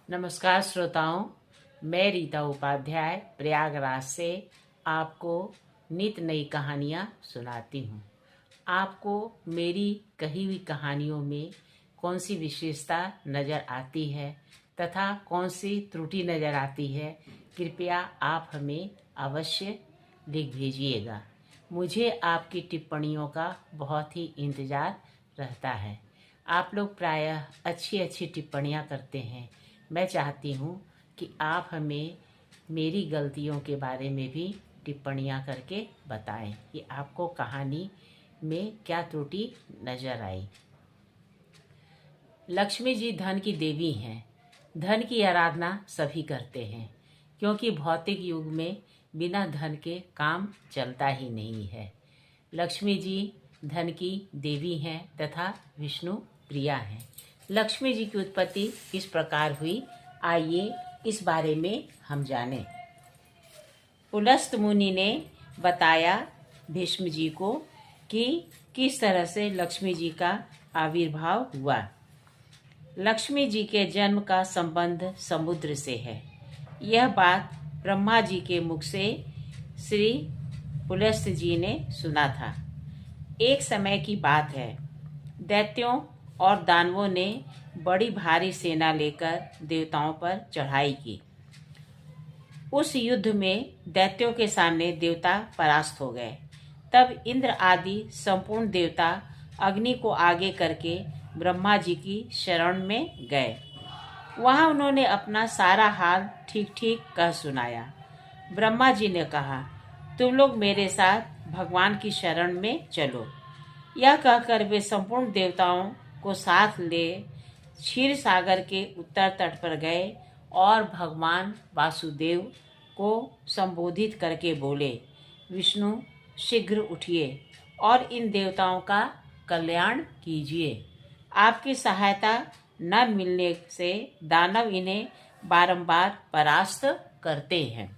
नमस्कार श्रोताओं, मैं रीता उपाध्याय प्रयागराज से आपको नित नई कहानियाँ सुनाती हूँ। आपको मेरी कही हुई कहानियों में कौन सी विशेषता नज़र आती है तथा कौन सी त्रुटि नज़र आती है, कृपया आप हमें अवश्य लिख भेजिएगा। मुझे आपकी टिप्पणियों का बहुत ही इंतज़ार रहता है। आप लोग प्रायः अच्छी अच्छी टिप्पणियाँ करते हैं। मैं चाहती हूँ कि आप हमें मेरी गलतियों के बारे में भी टिप्पणियाँ करके बताएं कि आपको कहानी में क्या त्रुटि नज़र आई। लक्ष्मी जी धन की देवी हैं। धन की आराधना सभी करते हैं, क्योंकि भौतिक युग में बिना धन के काम चलता ही नहीं है। लक्ष्मी जी धन की देवी हैं तथा विष्णु प्रिया हैं। लक्ष्मी जी की उत्पत्ति किस प्रकार हुई, आइए इस बारे में हम जानें। पुलस्त मुनि ने बताया भीष्म जी को कि किस तरह से लक्ष्मी जी का आविर्भाव हुआ। लक्ष्मी जी के जन्म का संबंध समुद्र से है। यह बात ब्रह्मा जी के मुख से श्री पुलस्त जी ने सुना था। एक समय की बात है, दैत्यों और दानवों ने बड़ी भारी सेना लेकर देवताओं पर चढ़ाई की। उस युद्ध में दैत्यों के सामने देवता परास्त हो गए। तब इंद्र आदि संपूर्ण देवता अग्नि को आगे करके ब्रह्मा जी की शरण में गए। वहां उन्होंने अपना सारा हाल ठीक ठीक कह सुनाया। ब्रह्मा जी ने कहा, तुम लोग मेरे साथ भगवान की शरण में चलो। यह कहकर वे संपूर्ण देवताओं को साथ ले क्षीर सागर के उत्तर तट पर गए और भगवान वासुदेव को संबोधित करके बोले, विष्णु शीघ्र उठिए और इन देवताओं का कल्याण कीजिए। आपकी सहायता न मिलने से दानव इन्हें बारंबार परास्त करते हैं।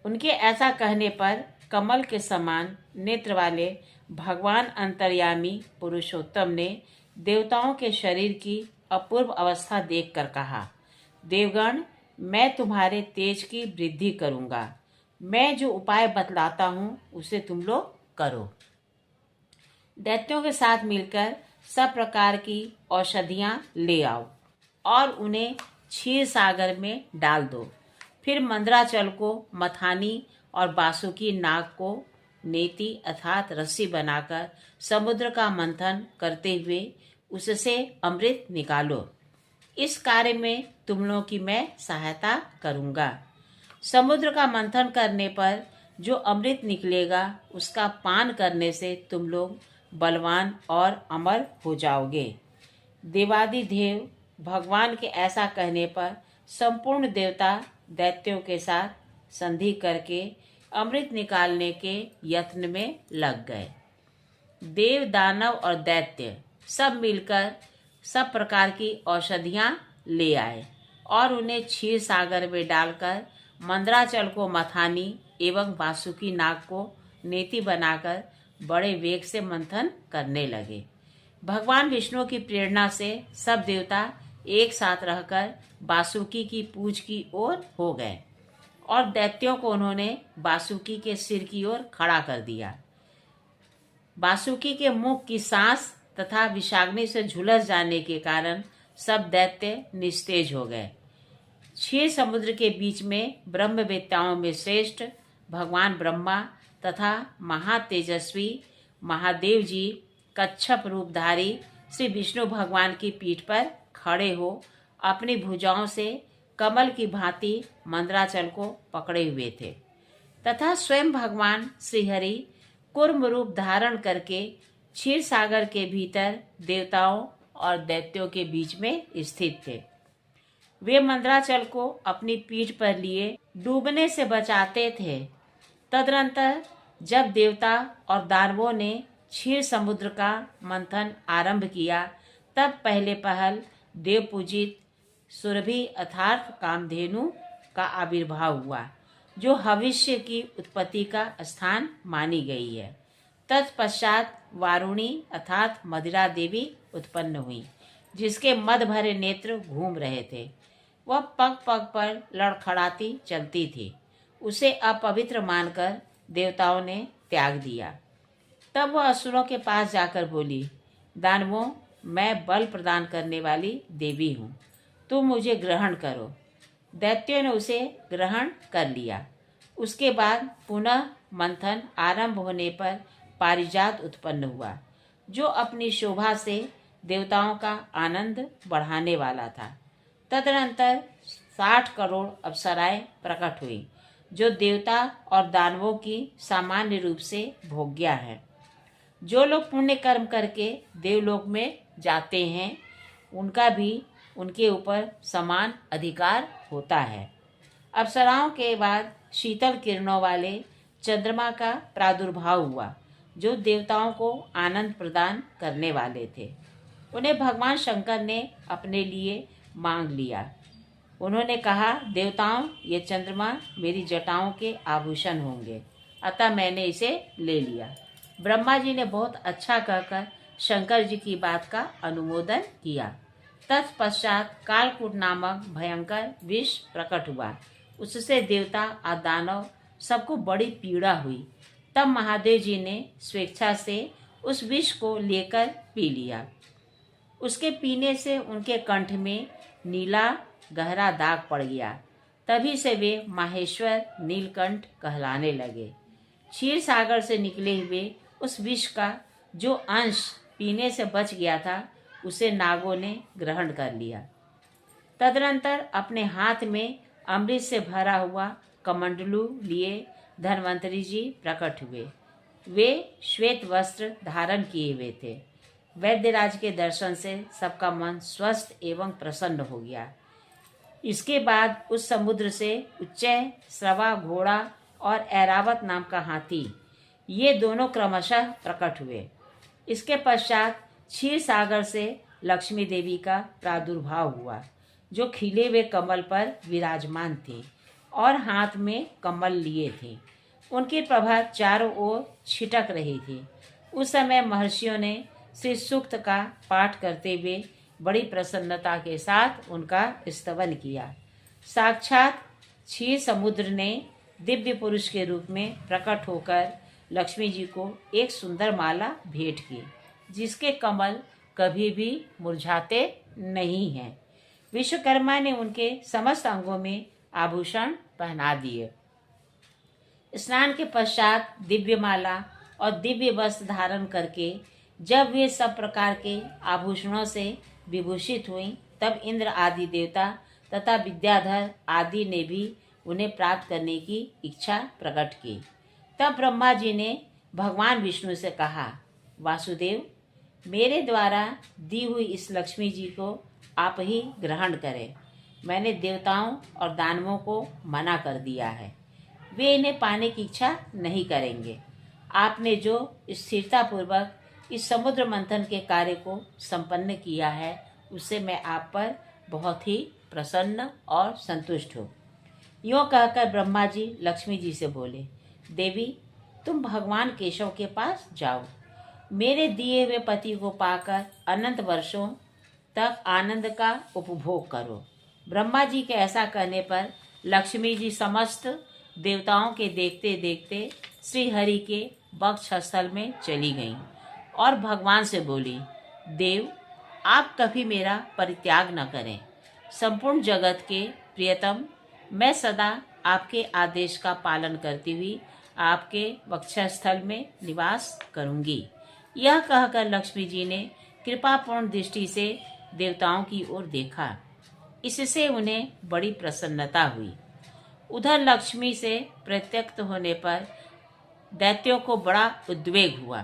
उनके ऐसा कहने पर कमल के समान नेत्र वाले भगवान अंतर्यामी पुरुषोत्तम ने देवताओं के शरीर की अपूर्व अवस्था देखकर कहा, देवगण, मैं तुम्हारे तेज की वृद्धि करूंगा। मैं जो उपाय बतलाता हूँ उसे तुम लोग करो। दैत्यों के साथ मिलकर सब प्रकार की औषधियाँ ले आओ और उन्हें क्षीर सागर में डाल दो। फिर मंदराचल को मथानी और बासुकी नाग को नेति अर्थात रस्सी बनाकर समुद्र का मंथन करते हुए उससे अमृत निकालो। इस कार्य में तुम लोगों की मैं सहायता करूंगा। समुद्र का मंथन करने पर जो अमृत निकलेगा उसका पान करने से तुम लोग बलवान और अमर हो जाओगे। देवादिदेव भगवान के ऐसा कहने पर संपूर्ण देवता दैत्यों के साथ संधि करके अमृत निकालने के यत्न में लग गए। देव, दानव और दैत्य सब मिलकर सब प्रकार की औषधियाँ ले आए और उन्हें क्षीर सागर में डालकर मंदराचल को मथानी एवं वासुकी नाग को नेति बनाकर बड़े वेग से मंथन करने लगे। भगवान विष्णु की प्रेरणा से सब देवता एक साथ रहकर वासुकी की पूंछ की ओर हो गए और दैत्यों को उन्होंने वासुकी के सिर की ओर खड़ा कर दिया। वासुकी के मुख की सांस तथा विषाग्नि से झुलस जाने के कारण सब दैत्य निस्तेज हो गए। क्षीर समुद्र के बीच में ब्रह्मवेत्ताओं में श्रेष्ठ भगवान ब्रह्मा तथा महातेजस्वी महादेव जी कच्छप रूपधारी श्री विष्णु भगवान की पीठ पर खड़े हो अपनी भुजाओं से कमल की भांति मंदराचल को पकड़े हुए थे तथा स्वयं भगवान श्रीहरि कूर्म रूप धारण करके क्षीर सागर के भीतर देवताओं और दैत्यों के बीच में स्थित थे। वे मंदराचल को अपनी पीठ पर लिए डूबने से बचाते थे। तदनंतर जब देवता और दानवों ने क्षीर समुद्र का मंथन आरंभ किया, तब पहले पहल देव पूजित सुरभि अर्थात कामधेनु का आविर्भाव हुआ, जो भविष्य की उत्पत्ति का स्थान मानी गई है। तत्पश्चात वारुणी अर्थात मदिरा देवी उत्पन्न हुई, जिसके मद भरे नेत्र घूम रहे थे। वह पग पग पर लड़खड़ाती चलती थी। उसे अपवित्र मानकर देवताओं ने त्याग दिया। तब वह असुरों के पास जाकर बोली, दानवों, मैं बल प्रदान करने वाली देवी हूँ, तुम मुझे ग्रहण करो। दैत्यों ने उसे ग्रहण कर लिया। उसके बाद पुनः मंथन आरंभ होने पर पारिजात उत्पन्न हुआ, जो अपनी शोभा से देवताओं का आनंद बढ़ाने वाला था। तदनंतर 60 करोड़ अप्सराएं प्रकट हुई, जो देवता और दानवों की सामान्य रूप से भोग्या है। जो लोग पुण्य कर्म करके देवलोक में जाते हैं, उनका भी उनके ऊपर समान अधिकार होता है। अप्सराओं के बाद शीतल किरणों वाले चंद्रमा का प्रादुर्भाव हुआ, जो देवताओं को आनंद प्रदान करने वाले थे। उन्हें भगवान शंकर ने अपने लिए मांग लिया। उन्होंने कहा, देवताओं, ये चंद्रमा मेरी जटाओं के आभूषण होंगे, अतः मैंने इसे ले लिया। ब्रह्मा जी ने बहुत अच्छा कहकर शंकर जी की बात का अनुमोदन किया। तत्पश्चात कालकूट नामक भयंकर विष प्रकट हुआ। उससे देवता और दानव सबको बड़ी पीड़ा हुई। तब महादेव जी ने स्वेच्छा से उस विष को लेकर पी लिया। उसके पीने से उनके कंठ में नीला गहरा दाग पड़ गया। तभी से वे माहेश्वर नीलकंठ कहलाने लगे। क्षीर सागर से निकले हुए उस विष का जो अंश पीने से बच गया था, उसे नागों ने ग्रहण कर लिया। तदनंतर अपने हाथ में अमृत से भरा हुआ कमंडलू लिए धन्वंतरी जी प्रकट हुए। वे श्वेत वस्त्र धारण किए हुए थे। वैद्यराज के दर्शन से सबका मन स्वस्थ एवं प्रसन्न हो गया। इसके बाद उस समुद्र से उच्चय, श्रवा घोड़ा और ऐरावत नाम का हाथी, ये दोनों क्रमशः प्रकट हुए। इसके पश्चात क्षीर सागर से लक्ष्मी देवी का प्रादुर्भाव हुआ, जो खिले हुए कमल पर विराजमान थी और हाथ में कमल लिए थे। उनकी प्रभा चारों ओर छिटक रही थी। उस समय महर्षियों ने श्री सूक्त का पाठ करते हुए बड़ी प्रसन्नता के साथ उनका स्तवन किया। साक्षात क्षीर समुद्र ने दिव्य पुरुष के रूप में प्रकट होकर लक्ष्मी जी को एक सुंदर माला भेंट की, जिसके कमल कभी भी मुरझाते नहीं हैं। विश्वकर्मा ने उनके समस्त अंगों में आभूषण पहना दिए। स्नान के पश्चात दिव्य माला और दिव्य वस्त्र धारण करके जब वे सब प्रकार के आभूषणों से विभूषित हुई, तब इंद्र आदि देवता तथा विद्याधर आदि ने भी उन्हें प्राप्त करने की इच्छा प्रकट की। तब ब्रह्मा जी ने भगवान विष्णु से कहा, वासुदेव, मेरे द्वारा दी हुई इस लक्ष्मी जी को आप ही ग्रहण करें। मैंने देवताओं और दानवों को मना कर दिया है, वे इन्हें पाने की इच्छा नहीं करेंगे। आपने जो स्थिरतापूर्वक इस समुद्र मंथन के कार्य को संपन्न किया है, उससे मैं आप पर बहुत ही प्रसन्न और संतुष्ट हूँ। यूँ कहकर ब्रह्मा जी लक्ष्मी जी से बोले, देवी, तुम भगवान केशव के पास जाओ। मेरे दिए हुए पति को पाकर अनंत वर्षों तक आनंद का उपभोग करो। ब्रह्मा जी के ऐसा कहने पर लक्ष्मी जी समस्त देवताओं के देखते देखते श्री हरि के वक्षस्थल में चली गईं और भगवान से बोली, देव, आप कभी मेरा परित्याग न करें। संपूर्ण जगत के प्रियतम, मैं सदा आपके आदेश का पालन करती हुई आपके वक्षस्थल में निवास करूंगी। यह कहकर लक्ष्मी जी ने कृपापूर्ण दृष्टि से देवताओं की ओर देखा। इससे उन्हें बड़ी प्रसन्नता हुई। उधर लक्ष्मी से प्रत्यक्त होने पर दैत्यों को बड़ा उद्वेग हुआ।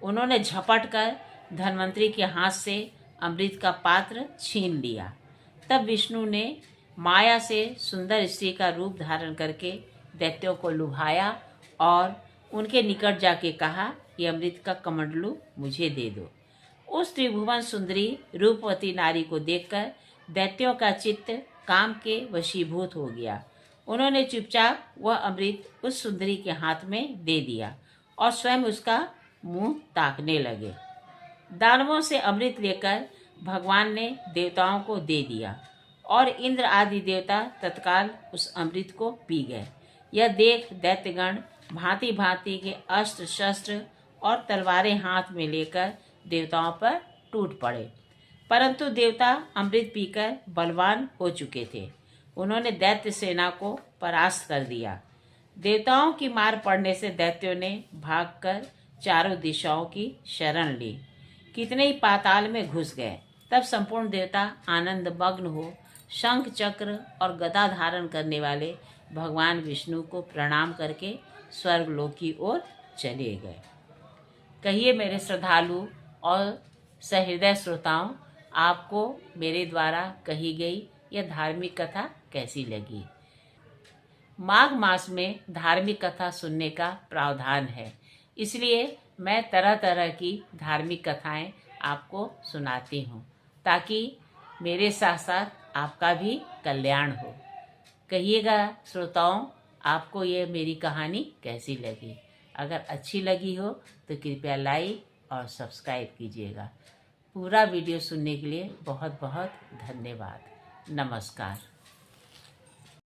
उन्होंने झपट कर धन्वंतरी के हाथ से अमृत का पात्र छीन लिया। तब विष्णु ने माया से सुंदर स्त्री का रूप धारण करके दैत्यों को लुभाया और उनके निकट जाके कहा, ये अमृत का कमंडलू मुझे दे दो। उस त्रिभुवन सुंदरी रूपवती नारी को देखकर दैत्यों का चित्त काम के वशीभूत हो गया। उन्होंने चुपचाप वह अमृत उस सुंदरी के हाथ में दे दिया और स्वयं उसका मुंह ताकने लगे। दानवों से अमृत लेकर भगवान ने देवताओं को दे दिया और इंद्र आदि देवता तत्काल उस अमृत को पी गए। यह देख दैत्यगण भांति भांति के अस्त्र शस्त्र और तलवारें हाथ में लेकर देवताओं पर टूट पड़े, परंतु देवता अमृत पीकर बलवान हो चुके थे। उन्होंने दैत्य सेना को परास्त कर दिया। देवताओं की मार पड़ने से दैत्यों ने भागकर चारों दिशाओं की शरण ली। कितने ही पाताल में घुस गए। तब संपूर्ण देवता आनंद मग्न हो शंख चक्र और गदा धारण करने वाले भगवान विष्णु को प्रणाम करके स्वर्गलोक की ओर चले गए। कहिए मेरे श्रद्धालु और सहृदय श्रोताओं, आपको मेरे द्वारा कही गई यह धार्मिक कथा कैसी लगी? माघ मास में धार्मिक कथा सुनने का प्रावधान है, इसलिए मैं तरह तरह की धार्मिक कथाएं आपको सुनाती हूँ, ताकि मेरे साथ साथ आपका भी कल्याण हो। कहिएगा श्रोताओं, आपको ये मेरी कहानी कैसी लगी? अगर अच्छी लगी हो तो कृपया लाइक और सब्सक्राइब कीजिएगा। पूरा वीडियो सुनने के लिए बहुत बहुत धन्यवाद। नमस्कार।